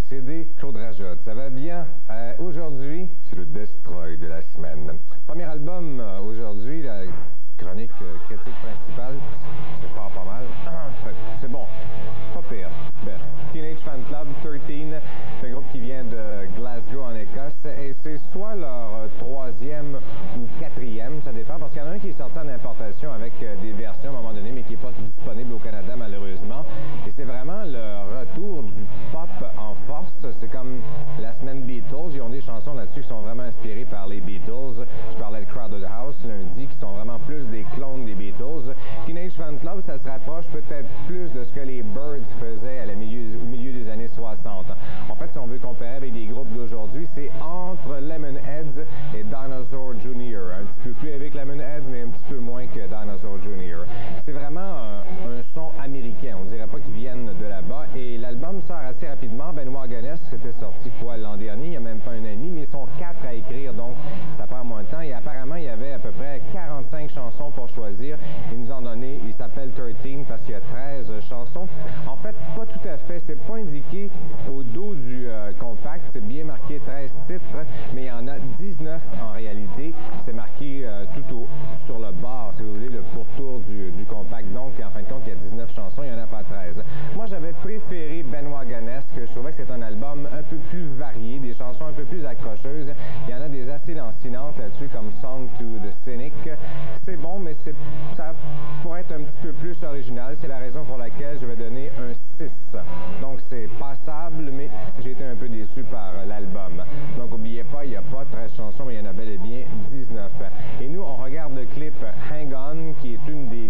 CD, Claude Rajotte. Ça va bien? Aujourd'hui, c'est le Destroy de la semaine. Premier album aujourd'hui, la chronique critique principale, c'est pas mal. C'est bon, pas pire. Bref, Teenage Fan Club 13, c'est un groupe qui vient de Glasgow en Écosse et c'est soit leur troisième ou quatrième, ça dépend, parce qu'il y en a un qui est sorti en importation avec des versions à un moment donné, mais qui n'est pas disponible au Canada malheureusement. Et c'est vraiment le retour du pop en force. C'est comme la semaine Beatles. Ils ont des chansons là-dessus qui sont vraiment inspirées par les Beatles. Je parlais de Crowded House lundi, qui sont vraiment plus des clones des Beatles. Teenage Fan Club, ça se rapproche peut-être plus de ce que les Byrds faisaient au milieu des années 60. En fait, si on veut comparer avec des groupes d'aujourd'hui, c'est entre Lemonheads et Dinosaur Jr. Un petit peu plus avec Lemonheads, mais un petit peu moins que Dinosaur Jr. C'est vraiment un son américain. On dirait pas qu'ils viennent de là-bas. Et l'album sort assez rapidement. Benoît Gonesse, c'était sorti l'an dernier, il n'y a même pas un an et demi, mais ils sont 4 à écrire, donc ça prend moins de temps. Et apparemment, il y avait à peu près 45 chansons pour choisir. Ils nous ont donné, il s'appelle 13 parce qu'il y a 13 chansons. En fait, pas tout à fait. C'est pas indiqué au dos du compact. C'est bien marqué 13 titres, mais il y en a 19 en réalité. C'est marqué sur le bord, si vous voulez, le pourtour du compact. Donc, en fin de compte, il y a 19 chansons, il n'y en a pas 13. Moi, j'avais préféré Benoît Gonesse, que je trouvais que c'est un album un peu plus varié, des chansons un peu plus accrocheuses. Il y en a des assez lancinantes là-dessus, comme Song to the Cynic. C'est bon, mais ça pourrait être un petit peu plus original. C'est la raison pour laquelle je vais donner un 6. Donc, c'est passable, mais j'ai été un peu déçu par l'album. Donc, n'oubliez pas, il n'y a pas 13 chansons, mais il y en a bel et bien 19. Et nous, on regarde le clip Hang On, qui est une des